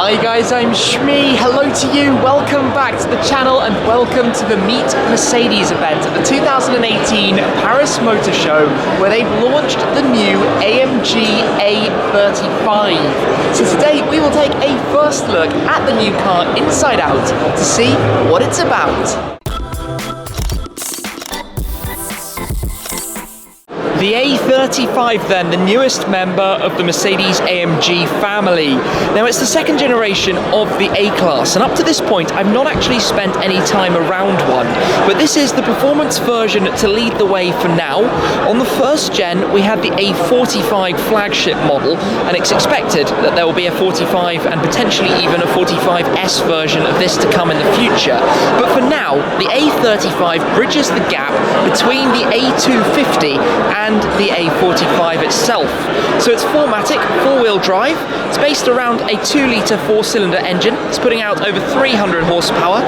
Hi guys, I'm Shmee. Hello to you. Welcome back to the channel and welcome to the Meet Mercedes event at the 2018 Paris Motorshow, where they've launched the new AMG A35. So today we will take a first look at the new car inside out to see what it's about. The A35 then, the newest member of the Mercedes-AMG family. Now it's the second generation of the A-Class, and up to this point I've not actually spent any time around one, but this is the performance version to lead the way for now. On the first gen we had the A45 flagship model, and it's expected that there will be a 45 and potentially even a 45S version of this to come in the future. But for now, the A35 bridges the gap between the A250 and the A45 itself. So it's 4MATIC, four-wheel drive. It's based around a 2-litre four-cylinder engine. It's putting out over 300 horsepower.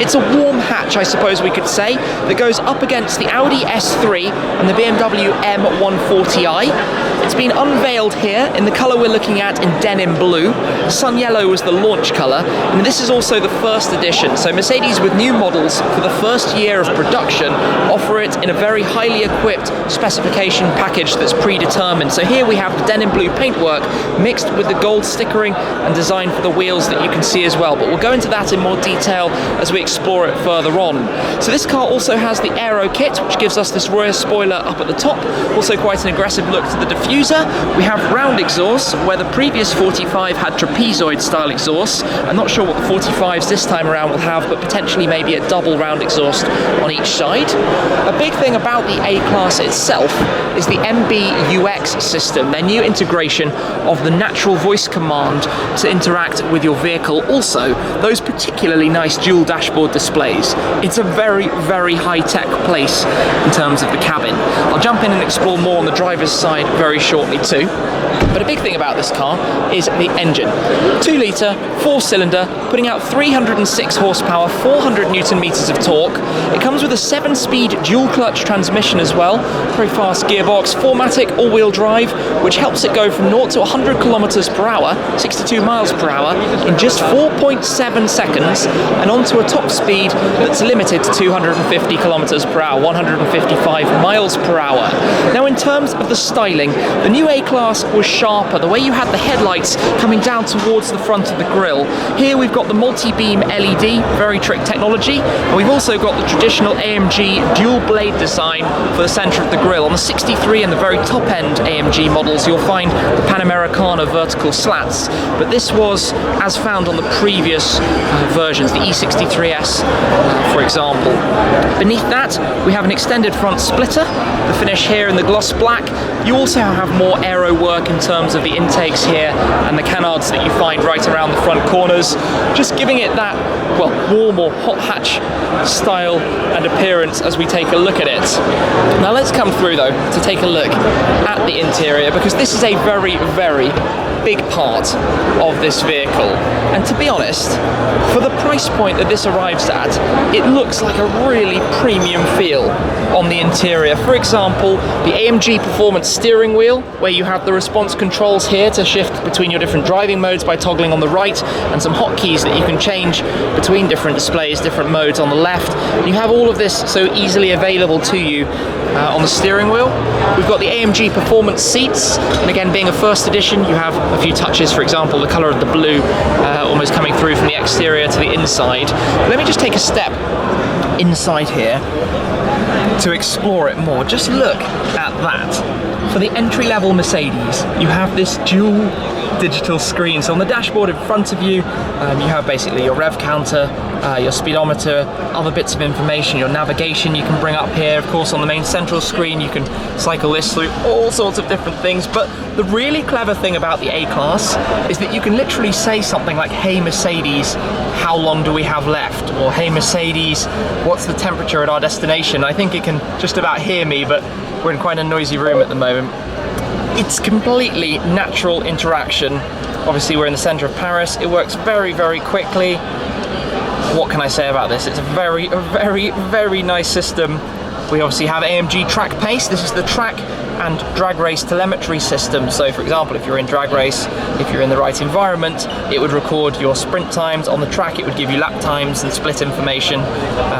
It's a warm hatch, I suppose we could say, that goes up against the Audi S3 and the BMW M140i. It's been unveiled here in the colour we're looking at in denim blue. Sun yellow was the launch colour, and this is also the first edition. So Mercedes, with new models for the first year of production, offer it in a very highly equipped specification package that's predetermined. So here we have the denim blue paintwork mixed with the gold stickering and design for the wheels that you can see as well. But we'll go into that in more detail as we explore it further on. So this car also has the Aero kit, which gives us this rear spoiler up at the top. Also quite an aggressive look to the diffuser. We have round exhausts, where the previous 45 had trapezoid style exhausts. I'm not sure what the 45s this time around will have, but potentially maybe a double round exhaust on each side. A big thing about the A-Class itself is the MBUX system, their new integration of the natural voice command to interact with your vehicle. Also, those particularly nice dual dashboard displays. It's a very, very high-tech place in terms of the cabin. I'll jump in and explore more on the driver's side very shortly too. But a big thing about this car is the engine. 2-litre, four-cylinder, putting out 306 horsepower, 400 Newton meters of torque. It comes with a 7-speed dual-clutch transmission as well, very fast gearbox, 4MATIC all-wheel drive, which helps it go from 0 to 100 kilometers per hour, 62 miles per hour, in just 4.7 seconds, and onto a top speed that's limited to 250 kilometers per hour, 155 miles per hour. Now, in terms of the styling, the new A-Class was sharper. The way you had the headlights coming down towards the front of the grille. Here we've got the multi-beam LED, very trick technology, and we've also got the traditional AMG dual blade design for the centre of the grille. On the 63 and the very top end AMG models, you'll find the Panamericana vertical slats, but this was as found on the previous versions, the E63S for example. Beneath that we have an extended front splitter, the finish here in the gloss black. You also have more aero work in terms of the intakes here and the canards that you find right around the front corners, just giving it that, well, warm or hot hatch style and appearance as we take a look at it. Now let's come through though to take a look at the interior, because this is a very, very big part of this vehicle. And to be honest, for the price point that this arrives at, it looks like a really premium feel on the interior. For example, the AMG Performance steering wheel, where you have the response controls here to shift between your different driving modes by toggling on the right, and some hotkeys that you can change between different displays, different modes on the left. You have all of this so easily available to you on the steering wheel. We've got the AMG Performance seats, and again, being a first edition, you have a few touches, for example, the colour of the blue almost coming through from the exterior to the inside. Let me just take a step inside here to explore it more. Just look at that. For the entry-level Mercedes, you have this dual digital screen. So on the dashboard in front of you, you have basically your rev counter, your speedometer, other bits of information, your navigation you can bring up here. Of course, on the main central screen, you can cycle this through all sorts of different things. But the really clever thing about the A-Class is that you can literally say something like, "Hey Mercedes, how long do we have left?" Or, "Hey Mercedes, what's the temperature at our destination?" I think it can just about hear me, but we're in quite a noisy room at the moment. It's completely natural interaction. Obviously we're in the center of Paris. It works very, very quickly. What can I say about this? It's a very, very, very nice system. We obviously have AMG track pace. This is the track and drag race telemetry system. So for example, if you're in drag race, if you're in the right environment, it would record your sprint times on the track, it would give you lap times and split information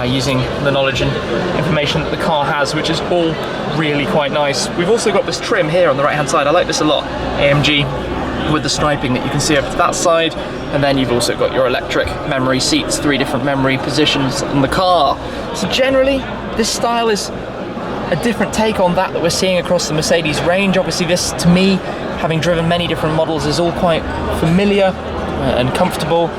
using the knowledge and information that the car has, which is all really quite nice. We've also got this trim here on the right hand side. I like this a lot. AMG with the striping that you can see over to that side, and then you've also got your electric memory seats, 3 different memory positions in the car. So generally this style is a different take on that we're seeing across the Mercedes range. Obviously this, to me, having driven many different models, is all quite familiar and comfortable.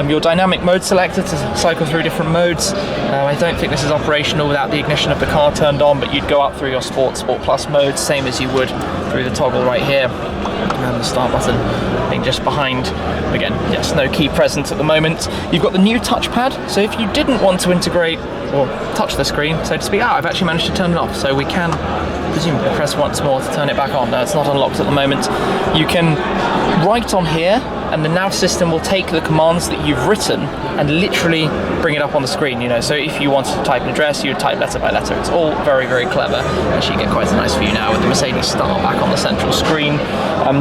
Your dynamic mode selector to cycle through different modes. I don't think this is operational without the ignition of the car turned on, but you'd go up through your Sport Plus mode, same as you would through the toggle right here. And the start button being just behind. Again, yes, no key present at the moment. You've got the new touchpad, so if you didn't want to integrate or touch the screen, so to speak, I've actually managed to turn it off, so we can presumably press once more to turn it back on. No, it's not unlocked at the moment. You can write on here, and the nav system will take the commands that you've written and literally bring it up on the screen, you know. So if you wanted to type an address, you would type letter by letter. It's all very, very clever. Actually, you get quite a nice view now with the Mercedes star back on the central screen.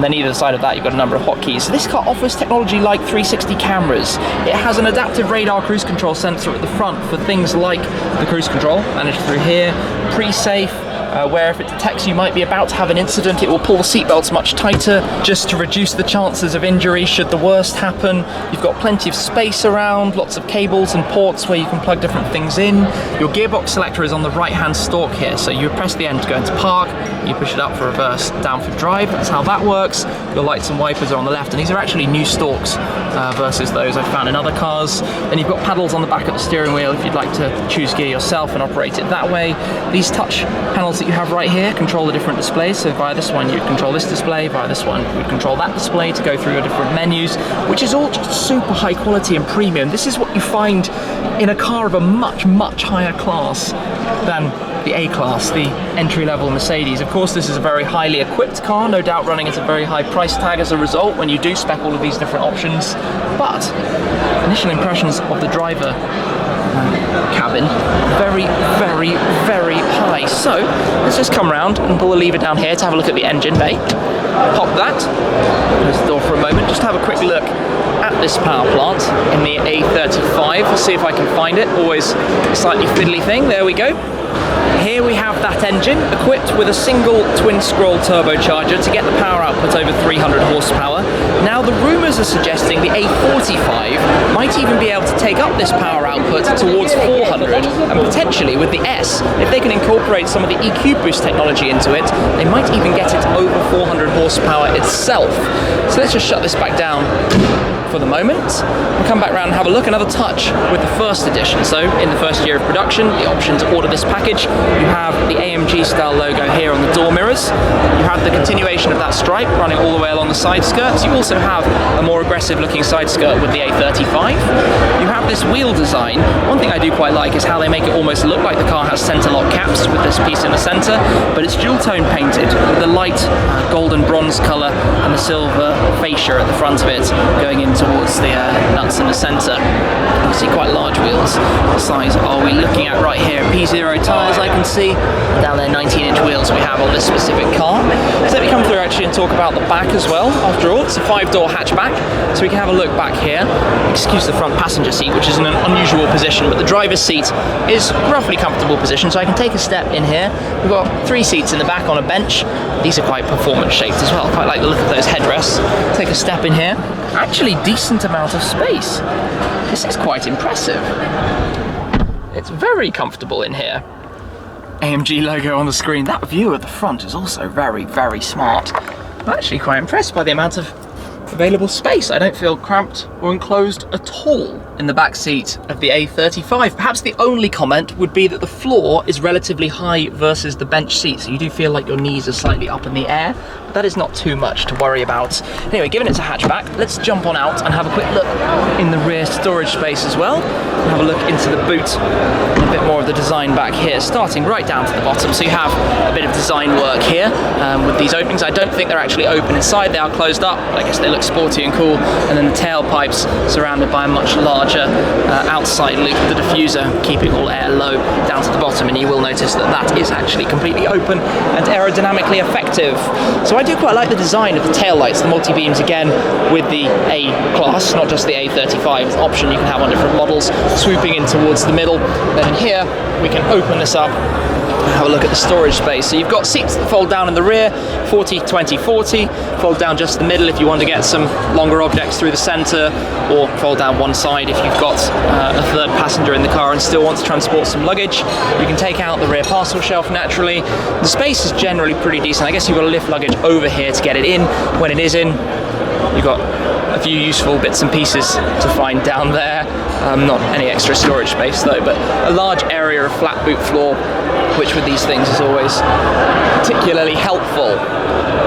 Then either side of that, you've got a number of hotkeys. So this car offers technology like 360 cameras. It has an adaptive radar cruise control sensor at the front for things like the cruise control, managed through here, pre-safe, where if it detects you might be about to have an incident, it will pull the seatbelts much tighter just to reduce the chances of injury should the worst happen. You've got plenty of space around, lots of cables and ports where you can plug different things in. Your gearbox selector is on the right hand stalk here, so you press the end to go into park, you push it up for reverse, down for drive. That's how that works. Your lights and wipers are on the left, and these are actually new stalks versus those I've found in other cars. Then you've got paddles on the back of the steering wheel if you'd like to choose gear yourself and operate it that way. These touch panels that you have right here control the different displays. So via this one you'd control this display, via this one you'd control that display to go through your different menus, which is all just super high quality and premium. This is what you find in a car of a much, much higher class than the A-Class, the entry-level Mercedes. Of course, this is a very highly equipped car, no doubt running at a very high price tag as a result when you do spec all of these different options, but initial impressions of the driver cabin, very, very, very high. So let's just come around and pull the lever down here to have a look at the engine bay. Pop that, close the door for a moment, just have a quick look at this power plant in the A35. Let's see if I can find it. Always a slightly fiddly thing. There we go. Here we have that engine equipped with a single twin-scroll turbocharger to get the power output over 300 horsepower. Now the rumours are suggesting the A45 might even be able to take up this power output towards 400, and potentially with the S, if they can incorporate some of the EQ boost technology into it, they might even get it over 400 horsepower itself. So let's just shut this back down for the moment. We'll come back around and have a look, another touch with the first edition. So in the first year of production, the option to order this package, you have the AMG style logo here on the door mirrors. You have the continuation of that stripe running all the way along the side skirts. You also have a more aggressive looking side skirt with the A35. You have this wheel design. One thing I do quite like is how they make it almost look like the car has center lock caps with this piece in the center, but it's dual tone painted with the light golden bronze color and the silver fascia at the front of it going in towards the nuts in the centre. Obviously quite large wheels. What size are we looking at right here? P0 tyres I can see. Down there 19-inch wheels we have on this specific car. So let me come through actually and talk about the back as well. After all, it's a 5-door hatchback, so we can have a look back here. Excuse the front passenger seat, which is in an unusual position, but the driver's seat is roughly comfortable position, so I can take a step in here. We've got 3 seats in the back on a bench. These are quite performance shaped as well. Quite like the look of those headrests. Take a step in here. Actually decent amount of space. This is quite impressive. It's very comfortable in here. AMG logo on the screen. That view at the front is also very, very smart. I'm actually quite impressed by the amount of available space. I don't feel cramped or enclosed at all in the back seat of the A35. Perhaps the only comment would be that the floor is relatively high versus the bench seat, so you do feel like your knees are slightly up in the air, but that is not too much to worry about. Anyway, given it's a hatchback, let's jump on out and have a quick look in the rear storage space as well. Have a look into the boot, a bit more of the design back here, starting right down to the bottom. So you have a bit of design work here with these openings. I don't think they're actually open inside, they are closed up, but I guess they look sporty and cool. And then the tailpipes surrounded by a much larger larger outside loop, the diffuser, keeping all air low down to the bottom, and you will notice that that is actually completely open and aerodynamically effective. So I do quite like the design of the taillights, the multi-beams again with the A-Class, not just the A35. It's an option you can have on different models, swooping in towards the middle. Then in here, we can open this up, have a look at the storage space. So you've got seats that fold down in the rear, 40, 20, 40, fold down just the middle if you want to get some longer objects through the center, or fold down one side if you've got a third passenger in the car and still want to transport some luggage. You can take out the rear parcel shelf naturally. The space is generally pretty decent. I guess you've got to lift luggage over here to get it in. When it is in, you've got a few useful bits and pieces to find down there. Not any extra storage space though, but a large area of flat boot floor, which with these things is always particularly helpful.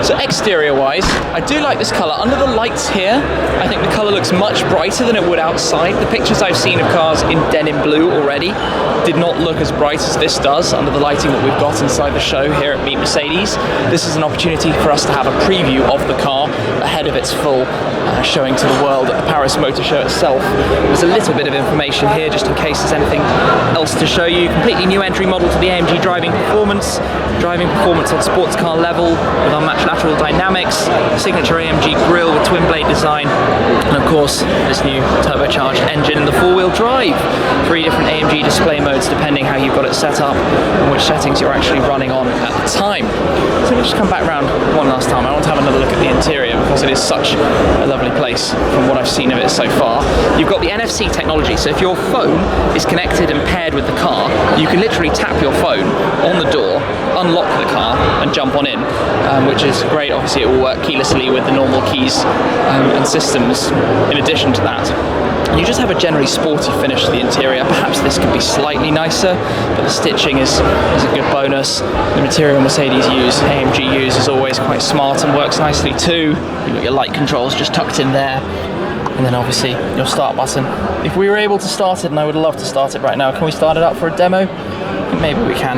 So exterior wise, I do like this colour. Under the lights here, I think the colour looks much brighter than it would outside. The pictures I've seen of cars in denim blue already did not look as bright as this does under the lighting that we've got inside the show here at Meet Mercedes. This is an opportunity for us to have a preview of the car ahead of its full showing to the world at the Paris Motorshow itself. There's a little bit of information here just in case there's anything else to show you. Completely new entry model to the AMG driving performance on sports car level with unmatched lateral dynamics, signature AMG grille with twin blade design, and of course this new turbocharged engine and the four-wheel drive. 3 different AMG display modes depending how you've got it set up and which settings you're actually running on at the time. So let me just come back around one last time. I want to have another look at the interior because it is such a lovely place from what I've seen of it so far. You've got the NFC technology, so if your phone is connected and paired with the car, you can literally tap your phone on the door, unlock the car and jump on in, which is great. Obviously it will work keylessly with the normal keys and systems in addition to that. You just have a generally sporty finish to the interior. Perhaps this could be slightly nicer, but the stitching is a good bonus. The material Mercedes AMG use is always quite smart and works nicely too. You've got your light controls just tucked in there. And then obviously your start button. If we were able to start it, and I would love to start it right now, can we start it up for a demo? Maybe we can.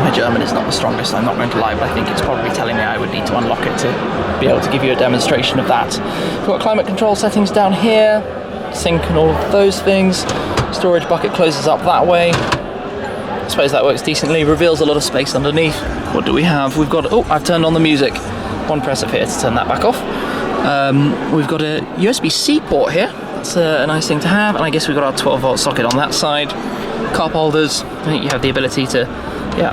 My German is not the strongest, I'm not going to lie, but I think it's probably telling me I would need to unlock it to be able to give you a demonstration of that. We've got climate control settings down here, sync and all of those things. Storage bucket closes up that way. I suppose that works decently, reveals a lot of space underneath. What do we have? We've got, oh, I've turned on the music. One press up here to turn that back off. We've got a USB-C port here. That's a nice thing to have, and I guess we've got our 12-volt socket on that side. Cup holders, I think you have the ability to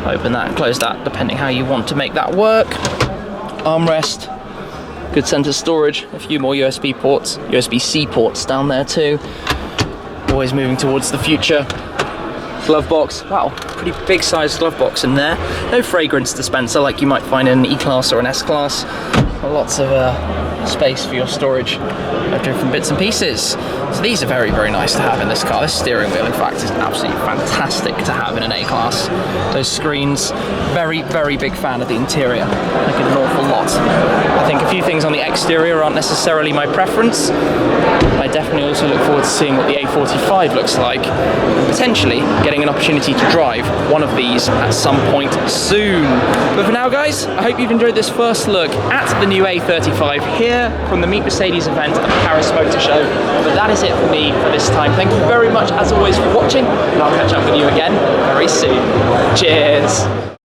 open that and close that depending how you want to make that work. Armrest, good center storage, a few more USB-C ports down there too. Always moving towards the future. Glove box, wow, pretty big sized glove box in there. No fragrance dispenser like you might find in an E-Class or an S-Class. Lots of space for your storage of different bits and pieces. So these are very, very nice to have in this car. This steering wheel, in fact, is absolutely fantastic to have in an A-Class. Those screens, very, very big fan of the interior. I like it an awful lot. I think a few things on the exterior aren't necessarily my preference. I definitely also look forward to seeing what the A45 looks like, potentially getting an opportunity to drive one of these at some point soon. But for now, guys, I hope you've enjoyed this first look at the new A35 here from the Meet Mercedes event at the Paris Motorshow. But that is it for me for this time. Thank you very much, as always, for watching, and I'll catch up with you again very soon. Cheers!